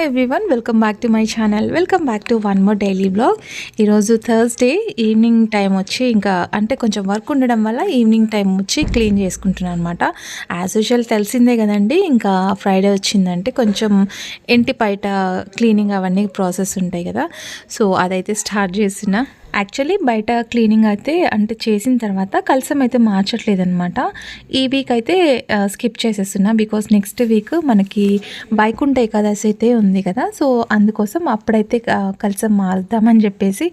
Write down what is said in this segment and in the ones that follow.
Hi everyone, welcome back to my channel. Welcome back to one more daily blog. ఈరోజు Thursday evening time వచ్చి ఇంకా అంటే కొంచెం work ఉండడం వల్ల ఈవినింగ్ టైం వచ్చి క్లీన్ చేసుకుంటున్నాను అనమాట. యాజ్ యూజువల్ తెలిసిందే కదండి, ఇంకా ఫ్రైడే వచ్చిందంటే కొంచెం ఇంటి బయట క్లీనింగ్ అవన్నీ ప్రాసెస్ ఉంటాయి కదా. సో అదైతే స్టార్ట్ చేసిన. యాక్చువల్లీ బయట క్లీనింగ్ అయితే అంటే చేసిన తర్వాత కలసం అయితే మార్చట్లేదనమాట. ఈ వీక్ అయితే స్కిప్ చేసేస్తున్నా, బికాస్ నెక్స్ట్ వీక్ మనకి వైకుంఠ ఏకాదశి అయితే ఉంది కదా. సో అందుకోసం అప్పుడైతే కలసం మారుద్దామని చెప్పేసి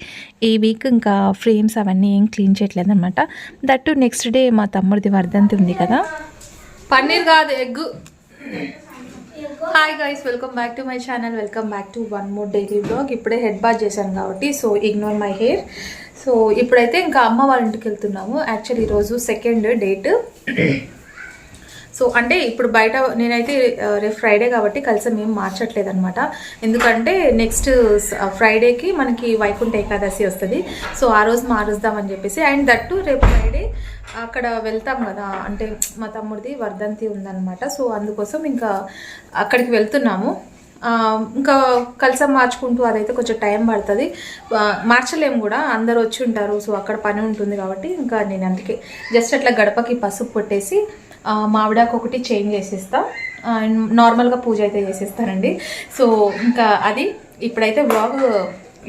ఈ వీక్ ఇంకా ఫ్రేమ్స్ అవన్నీ ఏం క్లీన్ చేయట్లేదు అనమాట. దట్టు నెక్స్ట్ డే మా తమ్ముడిది వర్ధంతి ఉంది కదా. పన్నీర్ కాదు, egg. Hi guys, welcome back to my channel. Welcome back to one more daily blog. ఇప్పుడే హెడ్ బాత్ చేశాను కాబట్టి so ignore my hair. So ఇప్పుడైతే ఇంకా అమ్మ వాళ్ళ ఇంటికి వెళ్తున్నాము. యాక్చువల్లీ ఈరోజు సెకండ్ డేట్. సో అంటే ఇప్పుడు బయట నేనైతే రేపు ఫ్రైడే కాబట్టి కలసం ఏం మార్చట్లేదు అనమాట. ఎందుకంటే నెక్స్ట్ ఫ్రైడేకి మనకి వైకుంఠ ఏకాదశి వస్తుంది. సో ఆ రోజు మారుద్దామని చెప్పేసి, అండ్ దట్టు రేపు ఫ్రైడే అక్కడ వెళ్తాం కదా, అంటే మా తమ్ముడిది వర్ధంతి ఉందన్నమాట. సో అందుకోసం ఇంకా అక్కడికి వెళ్తున్నాము. ఇంకా కలసం మార్చుకుంటూ అదైతే కొంచెం టైం పడుతుంది, మార్చలేము కూడా, అందరు వచ్చి ఉంటారు. సో అక్కడ పని ఉంటుంది కాబట్టి ఇంకా నేను అందుకే జస్ట్ అట్లా గడపకి పసుపు కొట్టేసి మామిడాకు ఒకటి చేంజ్ చేసేస్తా, నార్మల్గా పూజ అయితే చేసేస్తానండి. సో ఇంకా అది ఇప్పుడైతే వ్లాగ్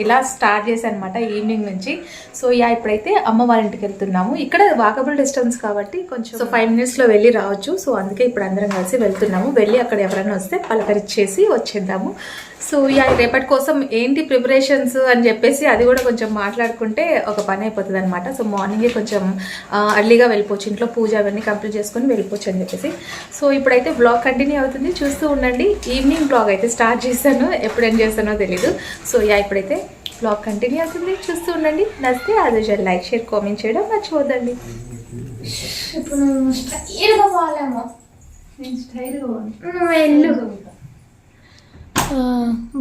ఇలా స్టార్ట్ చేశాను అనమాట ఈవినింగ్ నుంచి. సో ఇప్పుడైతే అమ్మ వాళ్ళ ఇంటికి వెళ్తున్నాము. ఇక్కడ వాకబుల్ డిస్టెన్స్ కాబట్టి కొంచెం 5 minutesలో వెళ్ళి రావచ్చు. సో అందుకే ఇప్పుడు అందరం కలిసి వెళ్తున్నాము. వెళ్ళి అక్కడ ఎవరైనా వస్తే పలకరిచ్చేసి వచ్చేద్దాము. సో రేపటి కోసం ఏంటి ప్రిపరేషన్స్ అని చెప్పేసి అది కూడా కొంచెం మాట్లాడుకుంటే ఒక పని అయిపోతుంది అనమాట. సో మార్నింగే కొంచెం అర్లీగా వెళ్ళిపోవచ్చు, ఇంట్లో పూజ అవన్నీ కంప్లీట్ చేసుకొని వెళ్ళిపోవచ్చు అని చెప్పేసి. సో ఇప్పుడైతే బ్లాగ్ కంటిన్యూ అవుతుంది, చూస్తూ ఉండండి. ఈవినింగ్ బ్లాగ్ అయితే స్టార్ట్ చేశాను, ఎప్పుడు ఏం చేస్తానో తెలీదు. సో ఇప్పుడైతే బ్లాగ్ కంటిన్యూ అవుతుంది, చూస్తూ ఉండండి. నచ్చితే అదే లైక్, షేర్, కామెంట్ చేయడం మర్చిపోద్దండి. ఇప్పుడు స్టైల్గా పోవాలేమో, నేను స్టైల్గా వెళ్ళు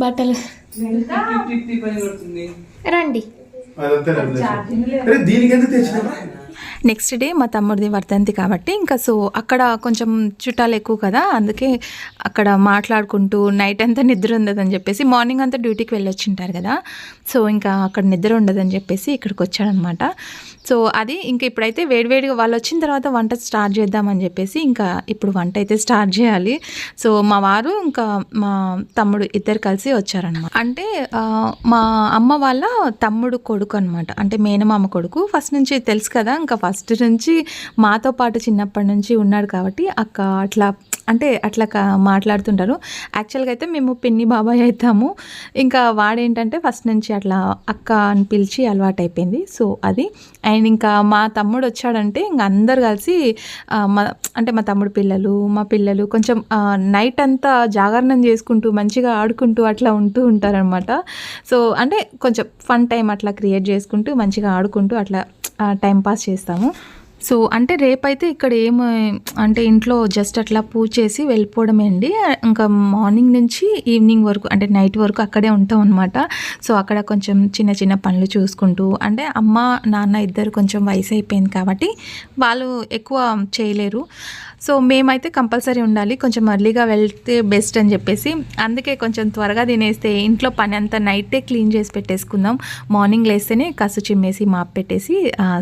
బట్టలు రండి. నెక్స్ట్ డే మా తమ్ముడిది వర్ధంతి కాబట్టి ఇంకా సో అక్కడ కొంచెం చుట్టాలు ఎక్కువ కదా, అందుకే అక్కడ మాట్లాడుకుంటూ నైట్ అంతా నిద్ర ఉండదని చెప్పేసి, మార్నింగ్ అంతా డ్యూటీకి వెళ్ళొచ్చింటారు కదా. సో ఇంకా అక్కడ నిద్ర ఉండదని చెప్పేసి ఇక్కడికి వచ్చాడనమాట. సో అది ఇంకా ఇప్పుడైతే వేడివేడిగా వాళ్ళు వచ్చిన తర్వాత వంట స్టార్ట్ చేద్దామని చెప్పేసి ఇంకా ఇప్పుడు వంట అయితే స్టార్ట్ చేయాలి. సో మా వారు ఇంకా మా తమ్ముడు ఇద్దరు కలిసి వచ్చారనమాట. అంటే మా అమ్మ వాళ్ళ తమ్ముడు కొడుకు అనమాట, అంటే మేనమామ కొడుకు. ఫస్ట్ నుంచి తెలుసు కదా, ఇంకా ఫస్ట్ నుంచి మాతో పాటు చిన్నప్పటి నుంచి ఉన్నాడు కాబట్టి అట్లా మాట్లాడుతుంటారు. యాక్చువల్గా అయితే మేము పిన్ని బాబాయ్ అవుతాము. ఇంకా వాడేంటంటే ఫస్ట్ నుంచి అట్లా అక్క అని పిలిచి అలవాటు అయిపోయింది. సో అది. అండ్ ఇంకా మా తమ్ముడు వచ్చాడంటే ఇంక అందరు కలిసి మా తమ్ముడు పిల్లలు, మా పిల్లలు కొంచెం నైట్ అంతా జాగరణం చేసుకుంటూ మంచిగా ఆడుకుంటూ అట్లా ఉంటూ ఉంటారనమాట. సో అంటే కొంచెం ఫన్ టైం అట్లా క్రియేట్ చేసుకుంటూ మంచిగా ఆడుకుంటూ అట్లా టైం పాస్ చేస్తాము. సో అంటే రేపైతే ఇక్కడ అంటే ఇంట్లో జస్ట్ అట్లా పూజ చేసి వెళ్ళిపోవడమే అండి. ఇంకా మార్నింగ్ నుంచి ఈవినింగ్ వరకు అంటే నైట్ వరకు అక్కడే ఉంటాం అనమాట. సో అక్కడ కొంచెం చిన్న చిన్న పనులు చూసుకుంటూ, అంటే అమ్మ నాన్న ఇద్దరు కొంచెం వయసు అయిపోయింది కాబట్టి వాళ్ళు ఎక్కువ చేయలేరు. సో మేమైతే కంపల్సరీ ఉండాలి, కొంచెం ఎర్లీగా వెళ్తే బెస్ట్ అని చెప్పేసి, అందుకే కొంచెం త్వరగా తినేస్తే ఇంట్లో పని అంతా నైటే క్లీన్ చేసి పెట్టేసుకుందాం. మార్నింగ్ లేస్తేనే కసు చిమ్మేసి మాప్ పెట్టేసి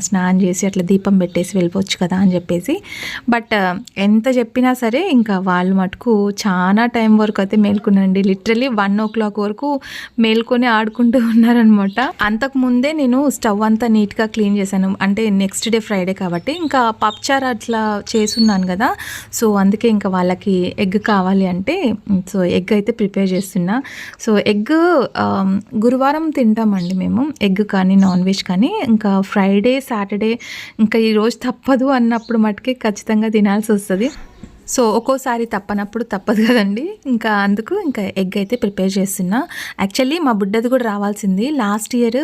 స్నానం చేసి అట్లా దీపం పెట్టేసి వెళ్ళిపోవచ్చు కదా అని చెప్పేసి. బట్ ఎంత చెప్పినా సరే ఇంకా వాళ్ళు మటుకు చాలా టైం వరకు అయితే మేల్కొనండి. లిటరలీ 1 o'clock వరకు మేల్కొని ఆడుకుంటూ ఉన్నారనమాట. అంతకుముందే నేను స్టవ్ అంతా నీట్గా క్లీన్ చేశాను, అంటే నెక్స్ట్ డే ఫ్రైడే కాబట్టి. ఇంకా పప్చార్ అట్లా చేసున్నాను కదా, సో అందుకే ఇంకా వాళ్ళకి ఎగ్ కావాలి అంటే సో ఎగ్ అయితే ప్రిపేర్ చేస్తున్నా. సో ఎగ్ గురువారం తింటామండి మేము, ఎగ్ కానీ నాన్ వెజ్ కానీ. ఇంకా ఫ్రైడే సాటర్డే ఇంకా ఈరోజు తప్పదు అన్నప్పుడు మటుకే ఖచ్చితంగా తినాల్సి వస్తుంది. సో ఒక్కోసారి తప్పనప్పుడు తప్పదు కదండి, ఇంకా అందుకు ఇంకా ఎగ్ అయితే ప్రిపేర్ చేస్తున్నా. యాక్చువల్లీ మా బుడ్డది కూడా రావాల్సింది. లాస్ట్ ఇయర్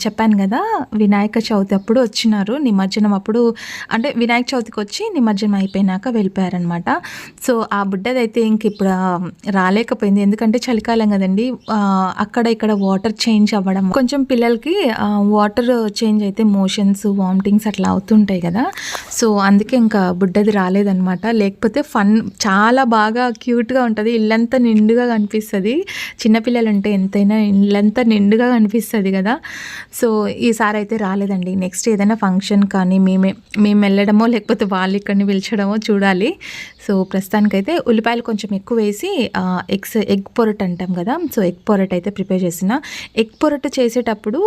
చెప్పాను కదా, వినాయక చవితి అప్పుడు వచ్చినారు, నిమజ్జనం అప్పుడు, అంటే వినాయక చవితికి వచ్చి నిమజ్జనం అయిపోయినాక వెళ్ళిపోయారనమాట. సో ఆ బుడ్డది అయితే ఇంక ఇప్పుడు రాలేకపోయింది, ఎందుకంటే చలికాలం కదండి, అక్కడ ఇక్కడ వాటర్ చేంజ్ అవ్వడం, కొంచెం పిల్లలకి వాటర్ చేంజ్ అయితే మోషన్స్ వామిటింగ్స్ అట్లా అవుతుంటాయి కదా. సో అందుకే ఇంకా బుడ్డది రాలేదనమాట. లేకపోతే లేకపోతే చాలా బాగా క్యూట్గా ఉంటుంది. ఇల్లంతా నిండుగా కనిపిస్తుంది. చిన్నపిల్లలు ఉంటే ఎంతైనా ఇల్లంతా నిండుగా కనిపిస్తుంది కదా. సో ఈసారి అయితే రాలేదండి. నెక్స్ట్ ఏదైనా ఫంక్షన్ కానీ మేము వెళ్ళడమో లేకపోతే వాళ్ళు ఇక్కడిని పిలిచడమో చూడాలి. సో ప్రస్తుతానికైతే ఉల్లిపాయలు కొంచెం ఎక్కువ వేసి ఎగ్ పొరట్ అంటాం కదా. సో ఎగ్ పొరట్ అయితే ప్రిపేర్ చేసిన. ఎగ్ పొరట్ చేసేటప్పుడు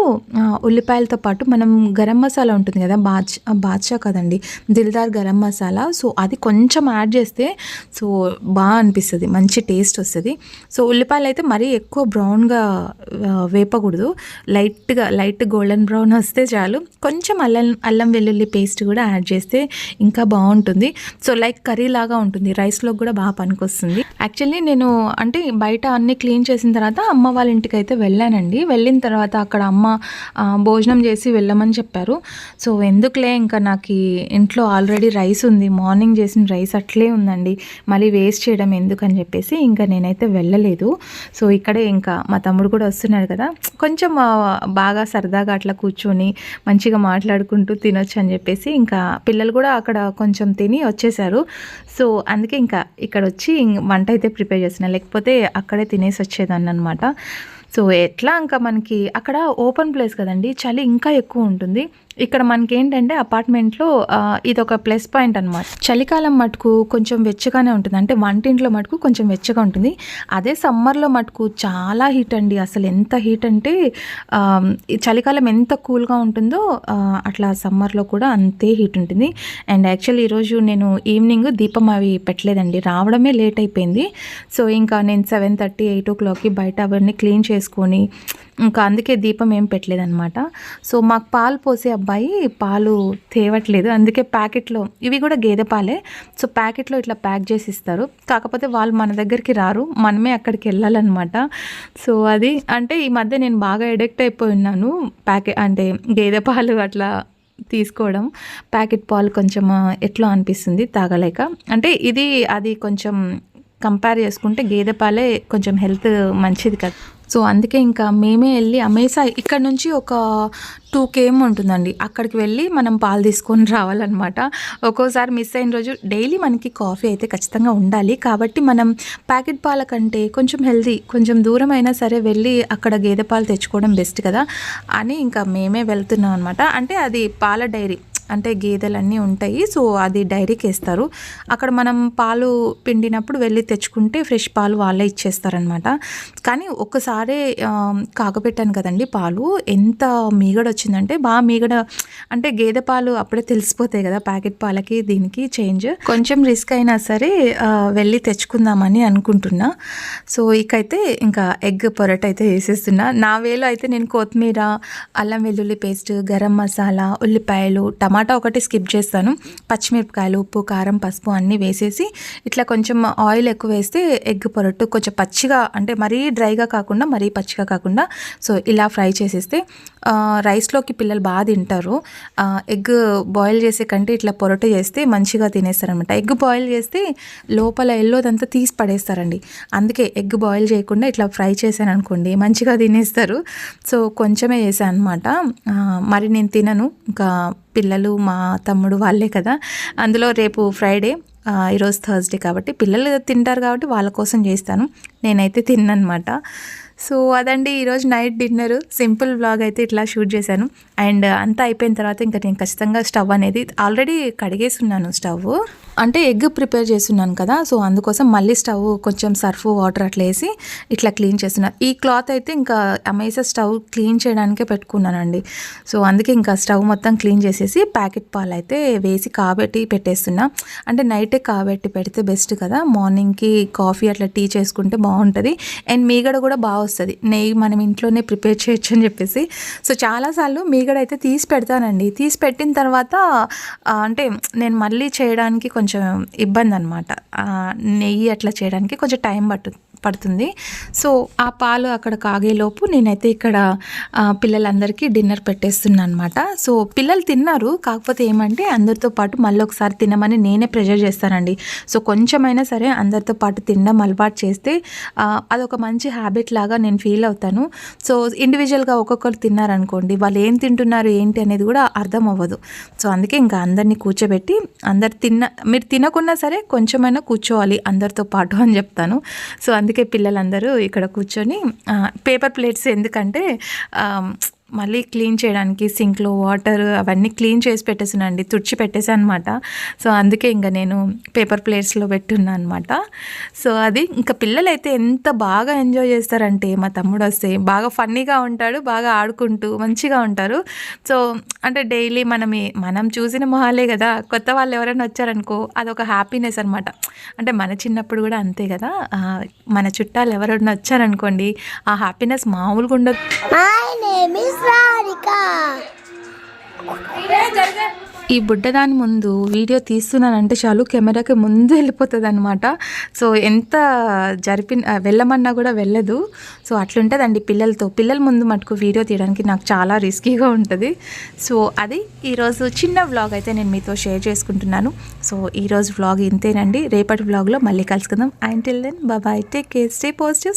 ఉల్లిపాయలతో పాటు మనం గరం మసాలా ఉంటుంది కదా, బాద్షా కదండి, దిల్దార్ గరం మసాలా. సో అది కొంచెం యాడ్ చేస్తే సో బాగా అనిపిస్తుంది, మంచి టేస్ట్ వస్తుంది. సో ఉల్లిపాయలు అయితే మరీ ఎక్కువ బ్రౌన్గా వేపకూడదు, లైట్ గోల్డెన్ బ్రౌన్ వస్తే చాలు. కొంచెం అల్లం వెల్లుల్లి పేస్ట్ కూడా యాడ్ చేస్తే ఇంకా బాగుంటుంది. సో లైక్ కర్రీ లాగా ఉంటుంది, రైస్లో కూడా బాగా పనికొస్తుంది. యాక్చువల్లీ నేను అంటే బయట అన్ని క్లీన్ చేసిన తర్వాత అమ్మ వాళ్ళ ఇంటికి అయితే వెళ్ళానండి. వెళ్ళిన తర్వాత అక్కడ అమ్మ భోజనం చేసి వెళ్ళమని చెప్పారు. సో ఎందుకులే, ఇంకా నాకు ఇంట్లో ఆల్రెడీ రైస్ ఉంది, మార్నింగ్ చేసిన రైస్ అట్లే ఉందండి, మళ్ళీ వేస్ట్ చేయడం ఎందుకని చెప్పేసి ఇంకా నేనైతే వెళ్ళలేదు. సో ఇక్కడే ఇంకా మా తమ్ముడు కూడా వస్తున్నాడు కదా, కొంచెం బాగా సరదాగా అట్లా కూర్చొని మంచిగా మాట్లాడుకుంటూ తినొచ్చు అని చెప్పేసి ఇంకా పిల్లలు కూడా అక్కడ కొంచెం తిని వచ్చేసారు. సో అందుకే ఇంకా ఇక్కడ వచ్చి వంట అయితే ప్రిపేర్ చేసిన, లేకపోతే అక్కడే తినేసి వచ్చేదాన్ని అనమాట. సో ఎట్లా ఇంకా మనకి అక్కడ ఓపెన్ ప్లేస్ కదండి, చలి ఇంకా ఎక్కువ ఉంటుంది. ఇక్కడ మనకి ఏంటంటే అపార్ట్మెంట్లో ఇది ఒక ప్లస్ పాయింట్ అనమాట. చలికాలం మటుకు కొంచెం వెచ్చగానే ఉంటుంది, అంటే వంటింట్లో మటుకు కొంచెం వెచ్చగా ఉంటుంది. అదే సమ్మర్లో మటుకు చాలా హీట్ అండి. అసలు ఎంత హీట్ అంటే చలికాలం ఎంత కూల్గా ఉంటుందో అట్లా సమ్మర్లో కూడా అంతే హీట్ ఉంటుంది. అండ్ యాక్చువల్లీ ఈరోజు నేను ఈవినింగ్ దీపం అవి పెట్టలేదండి, రావడమే లేట్ అయిపోయింది. సో ఇంకా నేను 7:30, 8 o'clockకి బయట అవన్నీ క్లీన్ చేసుకొని ఇంకా అందుకే దీపం ఏం పెట్టలేదన్నమాట. సో మాకు పాలు పోసే అబ్బాయి పాలు తేవట్లేదు, అందుకే ప్యాకెట్లో, ఇవి కూడా గేదె పాలే, సో ప్యాకెట్లో ఇట్లా ప్యాక్ చేసి ఇస్తారు. కాకపోతే వాళ్ళు మన దగ్గరికి రారు, మనమే అక్కడికి వెళ్ళాలన్నమాట. సో అది అంటే ఈ మధ్య నేను బాగా ఎడిక్ట్ అయిపోయి ఉన్నాను అంటే గేదె పాలు అట్లా తీసుకోవడం. ప్యాకెట్ పాలు కొంచెం ఎట్లా అనిపిస్తుంది తాగలేక, అంటే ఇది అది కొంచెం కంపేర్ చేసుకుంటే గేదె పాలే కొంచెం హెల్త్ మంచిది కదా. సో అందుకే ఇంకా మేమే వెళ్ళి అమేసా ఇక్కడ నుంచి ఒక 2 km ఉంటుందండి, అక్కడికి వెళ్ళి మనం పాలు తీసుకొని రావాలన్నమాట. ఒక్కోసారి మిస్ అయిన రోజు డైలీ మనకి కాఫీ అయితే ఖచ్చితంగా ఉండాలి. కాబట్టి మనం ప్యాకెట్ పాల కంటే కొంచెం హెల్తీ, కొంచెం దూరం అయినా సరే వెళ్ళి అక్కడ గేదె పాలు తెచ్చుకోవడం బెస్ట్ కదా అని ఇంకా మేమే వెళ్తున్నాం అనమాట. అంటే అది పాల డైరీ, అంటే గేదెలన్నీ ఉంటాయి. సో అది డైరీకి వేస్తారు. అక్కడ మనం పాలు పిండినప్పుడు వెళ్ళి తెచ్చుకుంటే ఫ్రెష్ పాలు వాళ్ళే ఇచ్చేస్తారనమాట. కానీ ఒక్కసారి కాగపెట్టాను కదండి పాలు, ఎంత మీగడ వచ్చిందంటే బాగా మీగడ, అంటే గేదె పాలు అప్పుడే తెలిసిపోతాయి కదా ప్యాకెట్ పాలకి దీనికి చేంజ్. కొంచెం రిస్క్ అయినా సరే వెళ్ళి తెచ్చుకుందామని అనుకుంటున్నా. సో ఇకైతే ఇంకా ఎగ్ పొరట్ అయితే వేసేస్తున్నా. నా వేలో అయితే నేను కొత్తిమీర, అల్లం వెల్లుల్లి పేస్ట్, గరం మసాలా, ఉల్లిపాయలు, టమాటా ఒకటి స్కిప్ చేస్తాను, పచ్చిమిరపకాయలు, ఉప్పు, కారం, పసుపు అన్నీ వేసేసి ఇట్లా కొంచెం ఆయిల్ ఎక్కువ వేస్తే ఎగ్ పొరట్టు కొంచెం పచ్చిగా, అంటే మరీ డ్రైగా కాకుండా మరీ పచ్చిగా కాకుండా సో ఇలా ఫ్రై చేసేస్తే రైస్లోకి పిల్లలు బాగా తింటారు. ఎగ్ బాయిల్ చేసే కంటే ఇట్లా పొరటు చేస్తే మంచిగా తినేస్తారనమాట. ఎగ్ బాయిల్ చేస్తే లోపల ఎల్లోదంతా తీసి పడేస్తారండి. అందుకే ఎగ్ బాయిల్ చేయకుండా ఇట్లా ఫ్రై చేశాను అనుకోండి మంచిగా తినేస్తారు. సో కొంచెమే చేశాను అనమాట, మరి నేను తినను, ఇంకా పిల్లలు మా తమ్ముడు వాళ్ళే కదా. అందులో రేపు ఫ్రైడే, ఈరోజు థర్స్డే కాబట్టి పిల్లలు తింటారు కాబట్టి వాళ్ళ కోసం చేస్తాను, నేనైతే తిన్ననమాట. సో అదండి ఈరోజు నైట్ డిన్నర్. సింపుల్ వ్లాగ్ అయితే ఇట్లా షూట్ చేశాను. అండ్ అంతా అయిపోయిన తర్వాత ఇంకా నేను ఖచ్చితంగా స్టవ్ అనేది ఆల్రెడీ కడిగేస్తున్నాను. స్టవ్ అంటే ఎగ్ ప్రిపేర్ చేస్తున్నాను కదా, సో అందుకోసం మళ్ళీ స్టవ్ కొంచెం సర్ఫ్ వాటర్ అట్లా వేసి ఇట్లా క్లీన్ చేస్తున్నా. ఈ క్లాత్ అయితే ఇంకా అమేసా స్టవ్ క్లీన్ చేయడానికే పెట్టుకున్నానండి. సో అందుకే ఇంకా స్టవ్ మొత్తం క్లీన్ చేసేసి ప్యాకెట్ పాలు అయితే వేసి కాబెట్టి పెట్టేస్తున్నా. అంటే నైటే కాబెట్టి పెడితే బెస్ట్ కదా, మార్నింగ్కి కాఫీ అట్లా టీ చేసుకుంటే బాగుంటుంది. అండ్ మీగడ కూడా బాగా వస్తుంది, నెయ్యి మనం ఇంట్లోనే ప్రిపేర్ చేయొచ్చు అని చెప్పేసి. సో చాలాసార్లు మీగడ అయితే తీసి పెడతానండి. తీసి పెట్టిన తర్వాత అంటే నేను మళ్ళీ చేయడానికి కొంచెం ఇబ్బంది అనమాట, నెయ్యి అట్లా చేయడానికి కొంచెం టైం పడుతుంది. సో ఆ పాలు అక్కడ కాగేలోపు నేనైతే ఇక్కడ పిల్లలందరికీ డిన్నర్ పెట్టేస్తున్నాను అనమాట. సో పిల్లలు తిన్నారు, కాకపోతే ఏమంటే అందరితో పాటు మళ్ళీ ఒకసారి తినమని నేనే ప్రెజర్ చేస్తానండి. సో కొంచెమైనా సరే అందరితో పాటు తినడం అలవాటు చేస్తే అదొక మంచి హ్యాబిట్ లాగా బాగా నేను ఫీల్ అవుతాను. సో ఇండివిజువల్గా ఒక్కొక్కరు తిన్నారనుకోండి, వాళ్ళు ఏం తింటున్నారు ఏంటి అనేది కూడా అర్థం అవ్వదు. సో అందుకే ఇంకా అందరినీ కూర్చోబెట్టి మీరు తినకున్నా సరే కొంచెమైనా కూర్చోవాలి అందరితో పాటు అని చెప్తాను. సో అందుకే పిల్లలందరూ ఇక్కడ కూర్చొని పేపర్ ప్లేట్స్ ఎందుకంటే మళ్ళీ క్లీన్ చేయడానికి సింక్లో వాటర్ అవన్నీ క్లీన్ చేసి పెట్టేసానండి, తుడిచి పెట్టేసాను అనమాట. సో అందుకే ఇంకా నేను పేపర్ ప్లేట్స్లో పెట్టున్నాను అనమాట. సో అది ఇంకా పిల్లలైతే ఎంత బాగా ఎంజాయ్ చేస్తారంటే, మా తమ్ముడు వస్తే బాగా ఫన్నీగా ఉంటాడు, బాగా ఆడుకుంటూ మంచిగా ఉంటారు. సో అంటే డైలీ మనం చూసిన మొహాలే కదా, కొత్త వాళ్ళు ఎవరైనా వచ్చారనుకో అదొక హ్యాపీనెస్ అనమాట. అంటే మన చిన్నప్పుడు కూడా అంతే కదా, మన చుట్టాలు ఎవరైనా వచ్చారనుకోండి ఆ హ్యాపీనెస్ మామూలుగా ఉండదు. ఈ బుడ్డదాని ముందు వీడియో తీస్తున్నానంటే చాలు కెమెరాకి ముందు వెళ్ళిపోతుంది అనమాట. సో ఎంత వెళ్ళమన్నా కూడా వెళ్ళదు. సో అట్లుంటుందండి పిల్లల ముందు మటుకు వీడియో తీయడానికి నాకు చాలా రిస్కీగా ఉంటుంది. సో అది ఈరోజు చిన్న వ్లాగ్ అయితే నేను మీతో షేర్ చేసుకుంటున్నాను. సో ఈరోజు వ్లాగ్ ఇంతేనండి. రేపటి వ్లాగ్లో మళ్ళీ కలుసుకుందాం. Until then bye, take care, stay positive.